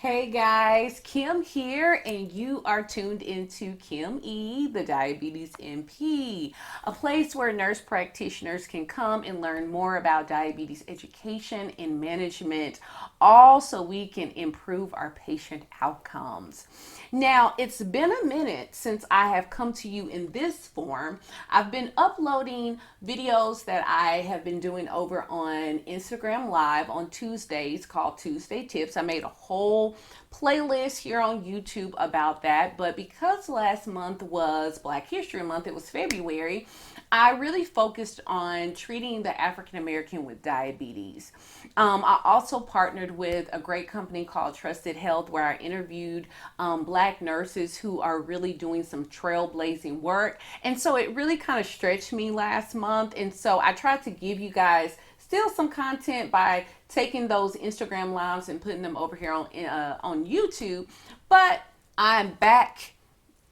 Hey guys, Kim here, and you are tuned into Kim E, the Diabetes MP, a place where nurse practitioners can come and learn more about diabetes education and management, all so we can improve our patient outcomes. Now, it's been a minute since I have come to you in this form. I've been uploading videos that I have been doing over on Instagram Live on Tuesdays called Tuesday Tips. I made a whole playlist here on YouTube about that, but because last month was Black History Month, it was February, I really focused on treating the African American with diabetes. I also partnered with a great company called Trusted Health, where I interviewed Black nurses who are really doing some trailblazing work. And so it really kind of stretched me last month. And so I tried to give you guys still some content by taking those Instagram lives and putting them over here on YouTube. But I'm back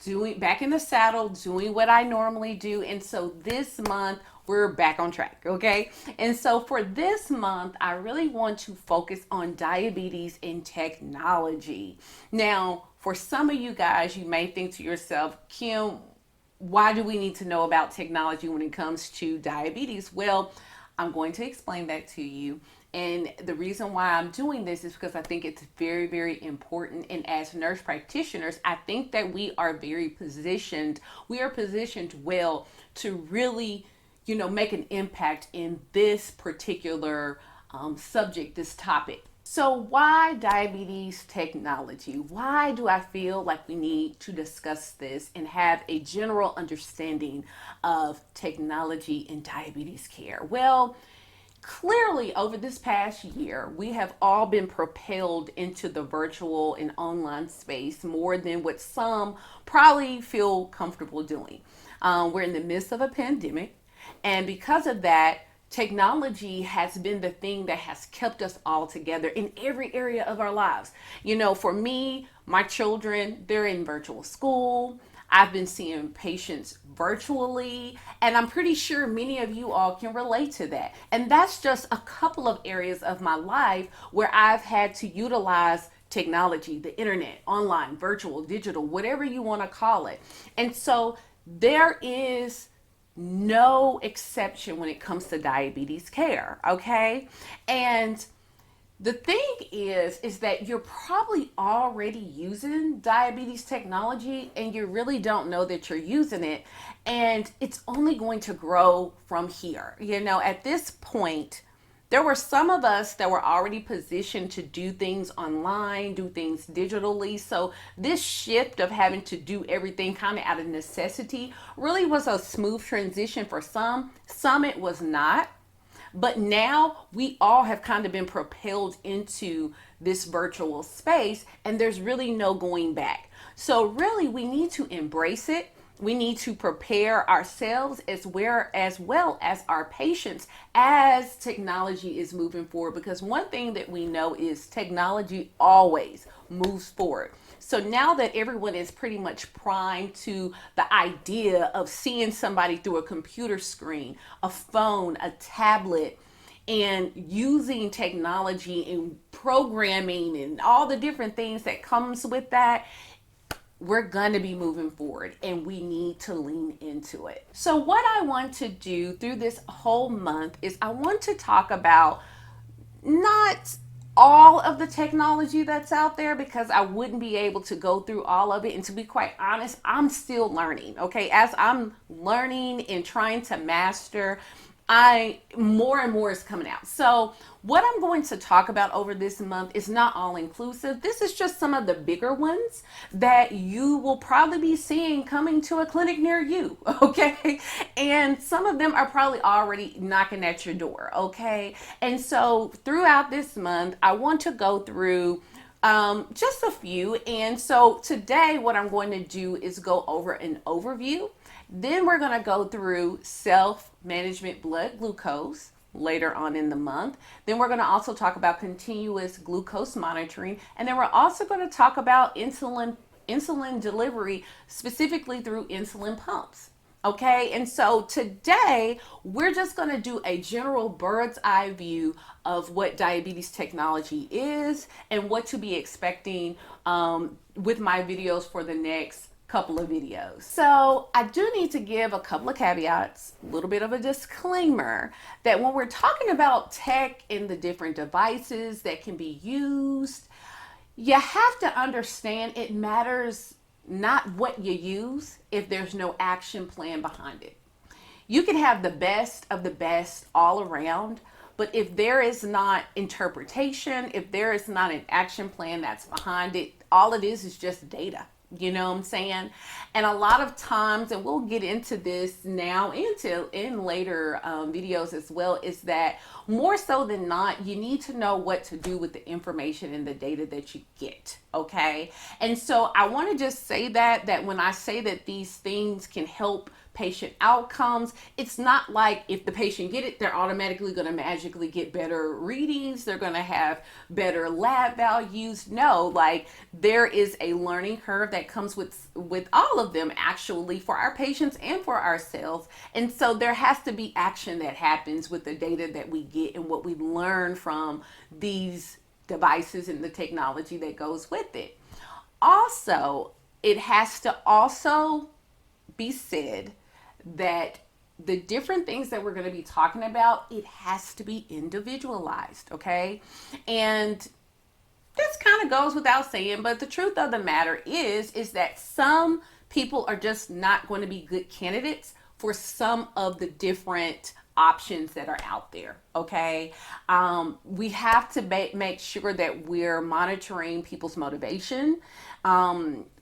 in the saddle, doing what I normally do. And so this month we're back on track, okay? And so for this month, I really want to focus on diabetes and technology. Now, for some of you guys, you may think to yourself, Kim, why do we need to know about technology when it comes to diabetes? Well, I'm going to explain that to you. And the reason why I'm doing this is because I think it's very, very important. And as nurse practitioners, I think that we are positioned well to really, make an impact in this particular subject, this topic. So, why diabetes technology? Why do I feel like we need to discuss this and have a general understanding of technology in diabetes care? Well, clearly, over this past year, we have all been propelled into the virtual and online space more than what some probably feel comfortable doing. We're in the midst of a pandemic, and because of that, technology has been the thing that has kept us all together in every area of our lives. For me, my children, they're in virtual school. I've been seeing patients virtually, and I'm pretty sure many of you all can relate to that. And that's just a couple of areas of my life where I've had to utilize technology, the internet, online, virtual, digital, whatever you want to call it. And so there is no exception when it comes to diabetes care, okay? And the thing is that you're probably already using diabetes technology and you really don't know that you're using it, and it's only going to grow from here. At this point, there were some of us that were already positioned to do things online, do things digitally. So this shift of having to do everything kind of out of necessity really was a smooth transition for some. Some it was not. But now we all have kind of been propelled into this virtual space, and there's really no going back. So really we need to embrace it. We need to prepare ourselves as well as our patients as technology is moving forward, because one thing that we know is technology always moves forward. So now that everyone is pretty much primed to the idea of seeing somebody through a computer screen, a phone, a tablet, and using technology and programming and all the different things that comes with that, we're going to be moving forward and we need to lean into it. So what I want to do through this whole month is I want to talk about not all of the technology that's out there, because I wouldn't be able to go through all of it. And to be quite honest, I'm still learning. Okay. As I'm learning and trying to master, more and more is coming out. So what I'm going to talk about over this month is not all inclusive. This is just some of the bigger ones that you will probably be seeing coming to a clinic near you. Okay. And some of them are probably already knocking at your door. Okay. And so throughout this month, I want to go through just a few. And so today what I'm going to do is go over an overview. Then we're going to go through self-management blood glucose later on in the month. Then we're going to also talk about continuous glucose monitoring. And then we're also going to talk about insulin delivery, specifically through insulin pumps. Okay, and so today we're just going to do a general bird's eye view of what diabetes technology is and what to be expecting with my videos for the next couple of videos. So I do need to give a couple of caveats, a little bit of a disclaimer that when we're talking about tech and the different devices that can be used, you have to understand it matters not what you use if there's no action plan behind it. You can have the best of the best all around, but if there is not interpretation, if there is not an action plan that's behind it, all it is just data. You know what I'm saying? And a lot of times, and we'll get into this now into in later videos as well, is that more so than not, you need to know what to do with the information and the data that you get. Okay. And so I want to just say that when I say that these things can help patient outcomes, it's not like if the patient get it, they're automatically going to magically get better readings, they're going to have better lab values. No, like there is a learning curve that comes with all of them, actually, for our patients and for ourselves. And so there has to be action that happens with the data that we get and what we learn from these devices and the technology that goes with it. Also, it has to also be said that the different things that we're going to be talking about, it has to be individualized, okay? And this kind of goes without saying, but the truth of the matter is that some people are just not going to be good candidates for some of the different options that are out there. Okay, we have to make sure that we're monitoring people's motivation,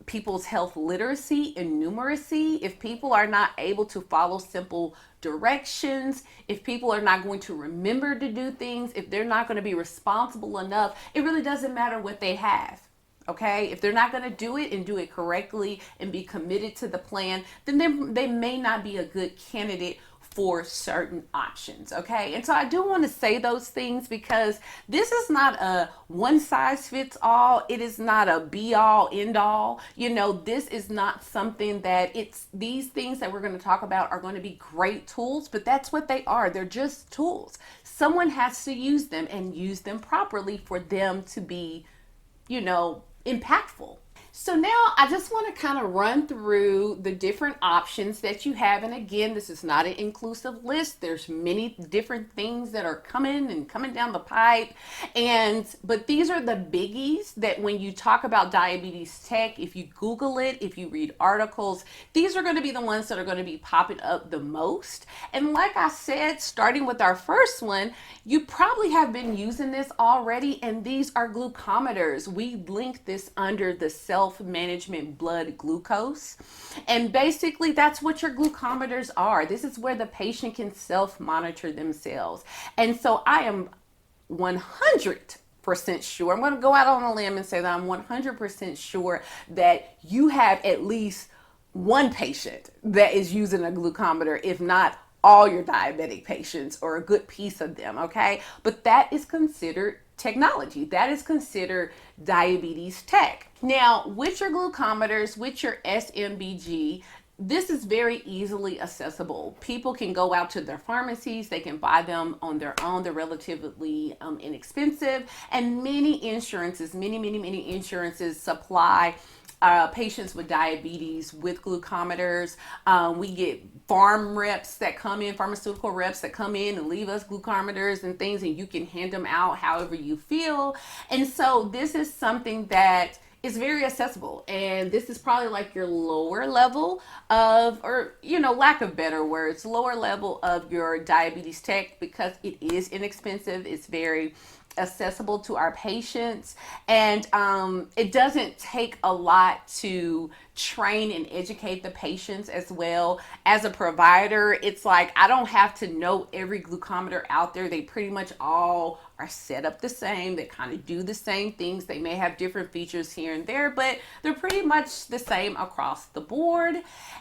people's health literacy and numeracy. If people are not able to follow simple directions, if people are not going to remember to do things, if they're not going to be responsible enough, it really doesn't matter what they have. Okay, if they're not going to do it and do it correctly and be committed to the plan, then they may not be a good candidate for certain options. Okay, and so I do want to say those things because this is not a one size fits all. It is not a be all end all. You know, this is not something that these things that we're going to talk about are going to be great tools, but that's what they are. They're just tools. Someone has to use them and use them properly for them to be, impactful. So now I just want to kind of run through the different options that you have. And again, this is not an inclusive list. There's many different things that are coming down the pipe. But these are the biggies that when you talk about diabetes tech, if you Google it, if you read articles, these are going to be the ones that are going to be popping up the most. And like I said, starting with our first one, you probably have been using this already. And these are glucometers. We link this under the self-management blood glucose. And basically that's what your glucometers are. This is where the patient can self-monitor themselves. And so I am 100% sure, I'm going to go out on a limb and say that I'm 100% sure that you have at least one patient that is using a glucometer, if not all your diabetic patients or a good piece of them, okay? But that is considered technology. That is considered diabetes tech. Now, with your glucometers, with your SMBG, this is very easily accessible. People can go out to their pharmacies, they can buy them on their own. They're relatively inexpensive, and many insurances supply patients with diabetes with glucometers. We get pharmaceutical reps that come in and leave us glucometers and things, and you can hand them out however you feel. And so this is something that is very accessible, and this is probably like your lower level of, or lack of better words, lower level of your diabetes tech, because it is inexpensive. It's very accessible to our patients, and it doesn't take a lot to train and educate the patients as well. As a provider, it's like I don't have to know every glucometer out there. They pretty much all are set up the same. They kind of do the same things. They may have different features here and there, but they're pretty much the same across the board.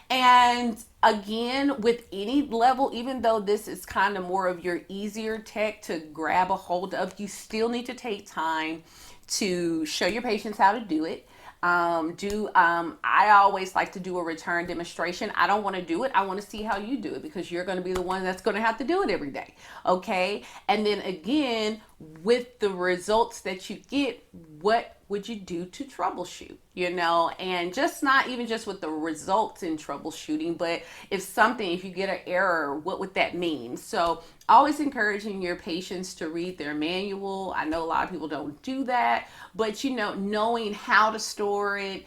And again, with any level, even though this is kind of more of your easier tech to grab a hold of, you still need to take time to show your patients how to do it. I always like to do a return demonstration. I don't want to do it. I want to see how you do it because you're going to be the one that's going to have to do it every day. Okay. And then again, with the results that you get, what would you do to troubleshoot, and just not even just with the results in troubleshooting, but if you get an error, what would that mean? So always encouraging your patients to read their manual. I know a lot of people don't do that, but knowing how to store it,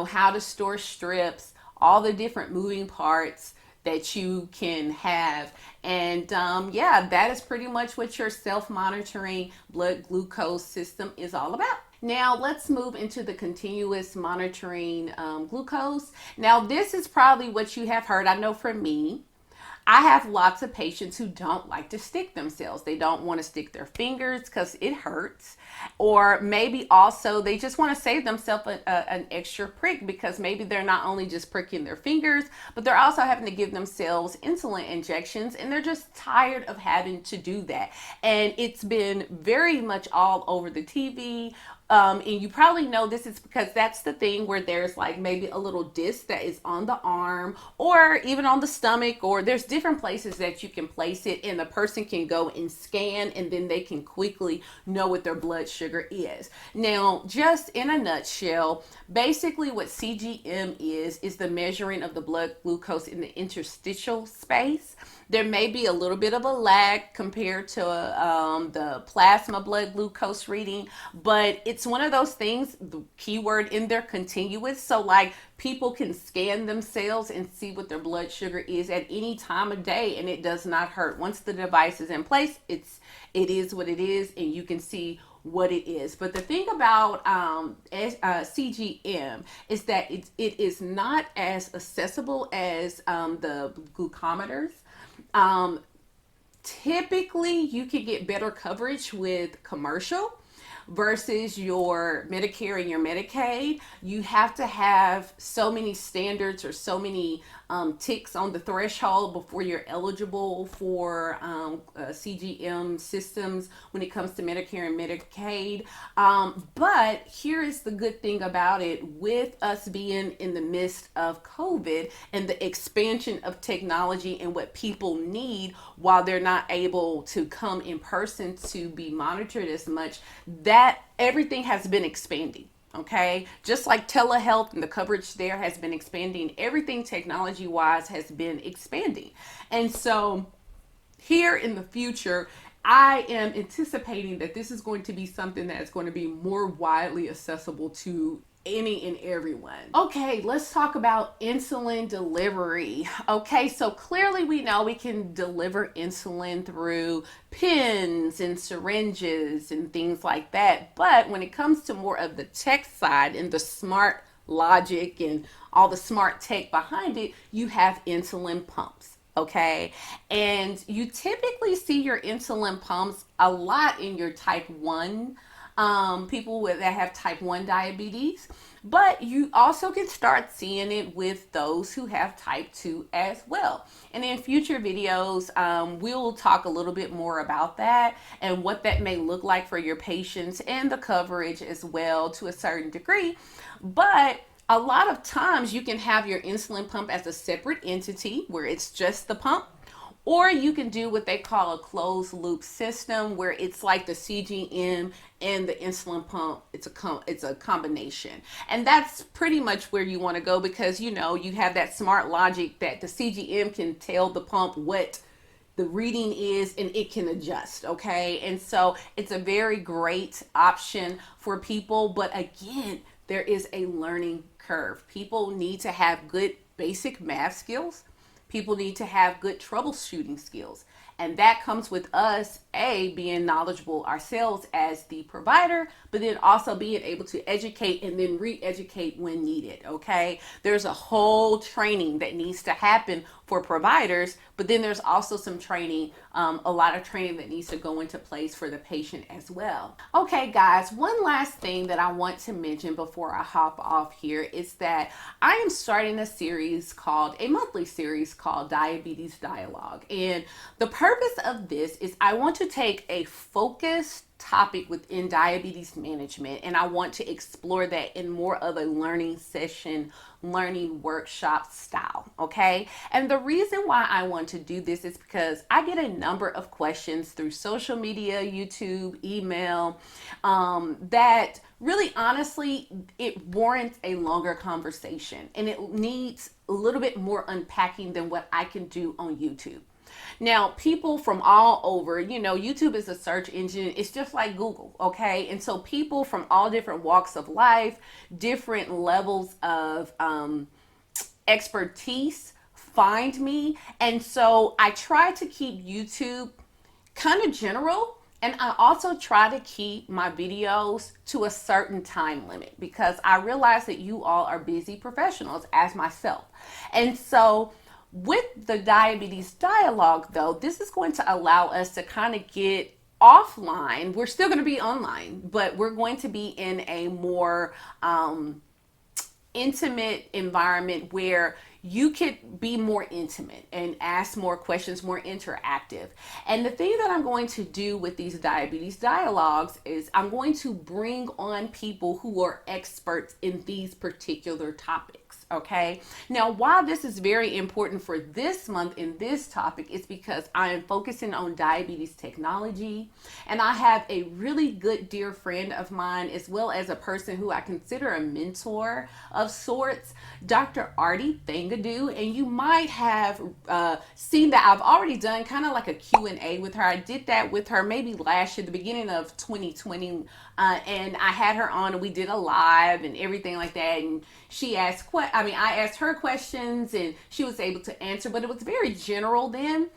how to store strips, all the different moving parts that you can have. And yeah, that is pretty much what your self-monitoring blood glucose system is all about. Now let's move into the continuous monitoring glucose. Now this is probably what you have heard. I know for me, I have lots of patients who don't like to stick themselves. They don't want to stick their fingers because it hurts. Or maybe also they just want to save themselves an extra prick because maybe they're not only just pricking their fingers, but they're also having to give themselves insulin injections and they're just tired of having to do that. And it's been very much all over the TV. And you probably know this is because that's the thing where there's like maybe a little disc that is on the arm or even on the stomach, or there's different places that you can place it and the person can go and scan and then they can quickly know what their blood sugar is. Now, just in a nutshell, basically what CGM is the measuring of the blood glucose in the interstitial space. There may be a little bit of a lag compared to the plasma blood glucose reading, but it's one of those things, the keyword in there, continuous. So like people can scan themselves and see what their blood sugar is at any time of day and it does not hurt. Once the device is in place, it is what it is and you can see what it is. But the thing about CGM is that it is not as accessible as the glucometers. Typically you can get better coverage with commercial versus your Medicare and your Medicaid. You have to have so many standards or so many ticks on the threshold before you're eligible for CGM systems when it comes to Medicare and Medicaid. But here is the good thing about it. With us being in the midst of COVID and the expansion of technology and what people need while they're not able to come in person to be monitored as much, that everything has been expanding. Okay, just like telehealth and the coverage there has been expanding, everything technology wise has been expanding. And so here in the future, I am anticipating that this is going to be something that's going to be more widely accessible to any and everyone. Okay, let's talk about insulin delivery. Okay, so clearly we know we can deliver insulin through pens and syringes and things like that. But when it comes to more of the tech side and the smart logic and all the smart tech behind it, you have insulin pumps. Okay, and you typically see your insulin pumps a lot in your type 1 people that have type 1 diabetes, but you also can start seeing it with those who have type 2 as well. And in future videos, we'll talk a little bit more about that and what that may look like for your patients and the coverage as well to a certain degree. But a lot of times you can have your insulin pump as a separate entity where it's just the pump. Or you can do what they call a closed loop system where it's like the CGM and the insulin pump. It's a combination. And that's pretty much where you want to go because, you have that smart logic that the CGM can tell the pump what the reading is and it can adjust. Okay. And so it's a very great option for people. But again, there is a learning curve. People need to have good basic math skills. People need to have good troubleshooting skills. And that comes with us, being knowledgeable ourselves as the provider, but then also being able to educate and then re-educate when needed, okay? There's a whole training that needs to happen for providers, but then there's also some training, a lot of training that needs to go into place for the patient as well. Okay, guys, one last thing that I want to mention before I hop off here is that I am starting a monthly series called Diabetes Dialogue. And the purpose of this is I want to take a focused topic within diabetes management, and I want to explore that in more of a learning session, learning workshop style. Okay, and the reason why I want to do this is because I get a number of questions through social media, YouTube, email, that really honestly it warrants a longer conversation, and it needs a little bit more unpacking than what I can do on YouTube. Now, people from all over, YouTube is a search engine. It's just like Google, okay? And so people from all different walks of life, different levels of expertise find me. And so I try to keep YouTube kind of general. And I also try to keep my videos to a certain time limit because I realize that you all are busy professionals as myself. And so with the diabetes dialogue, though, this is going to allow us to kind of get offline. We're still going to be online, but we're going to be in a more intimate environment where you could be more intimate and ask more questions, more interactive. And the thing that I'm going to do with these diabetes dialogues is I'm going to bring on people who are experts in these particular topics. Okay. Now, while this is very important for this month in this topic, it's because I am focusing on diabetes technology. And I have a really good dear friend of mine, as well as a person who I consider a mentor of sorts, Dr. Artie Thangadu. And you might have seen that I've already done kind of like a Q&A with her. I did that with her maybe last year, the beginning of 2020. And I had her on and we did a live and everything like that. And she asked I asked her questions and she was able to answer, but it was very general then.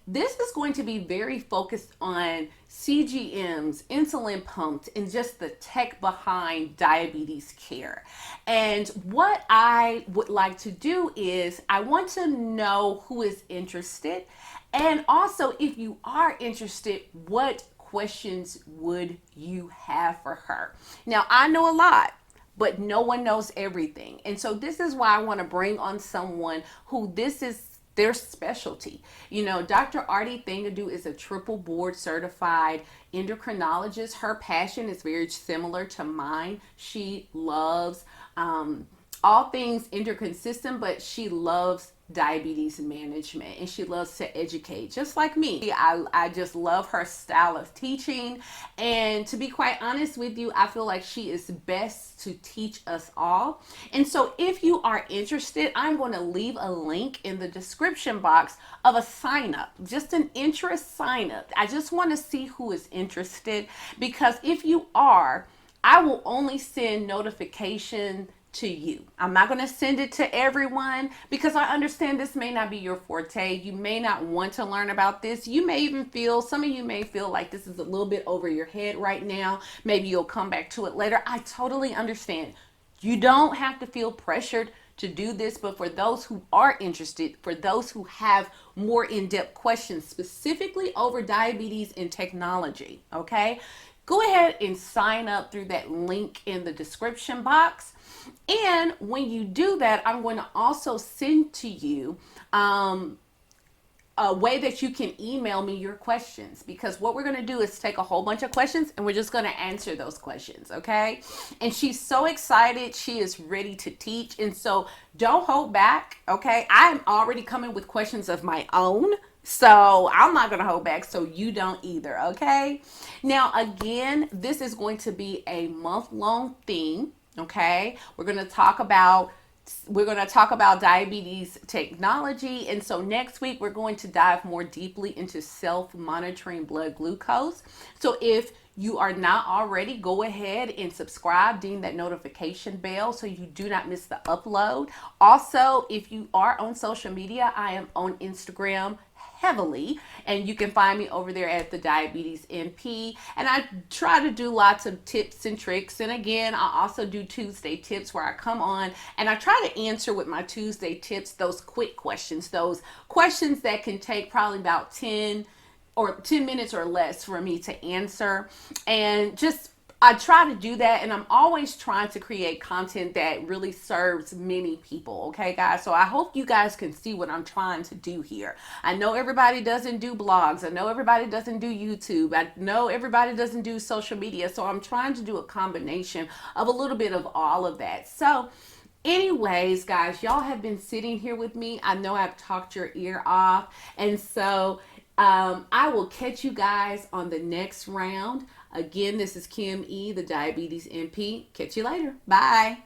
This is going to be very focused on CGMs, insulin pumps, and just the tech behind diabetes care. And what I would like to do is I want to know who is interested. And also, if you are interested, what questions would you have for her? Now, I know a lot, but no one knows everything. And so this is why I want to bring on someone who this is their specialty. Dr. Artie Thangadu is a triple board certified endocrinologist. Her passion is very similar to mine. She loves all things endocrine system, but she loves diabetes management and she loves to educate just like me. I just love her style of teaching, and to be quite honest with you, I feel like she is best to teach us all. And so if you are interested, I'm going to leave a link in the description box of a sign up, just an interest sign up. I just want to see who is interested, because if you are, I will only send notification to you. I'm not going to send it to everyone because I understand this may not be your forte. You may not want to learn about this. You may even some of you may feel like this is a little bit over your head right now. Maybe you'll come back to it later. I totally understand. You don't have to feel pressured to do this, but for those who are interested, for those who have more in-depth questions specifically over diabetes and technology, okay, go ahead and sign up through that link in the description box. And when you do that, I'm going to also send to you a way that you can email me your questions, because what we're going to do is take a whole bunch of questions and we're just going to answer those questions. Okay. And she's so excited. She is ready to teach. And so don't hold back. Okay. I'm already coming with questions of my own, so I'm not going to hold back, so you don't either. Okay. Now, again, this is going to be a month-long theme. Okay. We're going to talk about diabetes technology. And so next week, we're going to dive more deeply into self-monitoring blood glucose. So if you are not already, go ahead and subscribe, ding that notification bell so you do not miss the upload. Also, if you are on social media, I am on Instagram heavily. And you can find me over there at the Diabetes MP. And I try to do lots of tips and tricks. And again, I also do Tuesday tips where I come on and I try to answer with my Tuesday tips those quick questions, those questions that can take probably about 10 minutes or less for me to answer. And just I try to do that, and I'm always trying to create content that really serves many people. Okay, guys. So I hope you guys can see what I'm trying to do here. I know everybody doesn't do blogs. I know everybody doesn't do YouTube. I know everybody doesn't do social media. So I'm trying to do a combination of a little bit of all of that. So anyways, guys, y'all have been sitting here with me. I know I've talked your ear off. And so I will catch you guys on the next round. Again, this is Kim E, the Diabetes MP. Catch you later. Bye.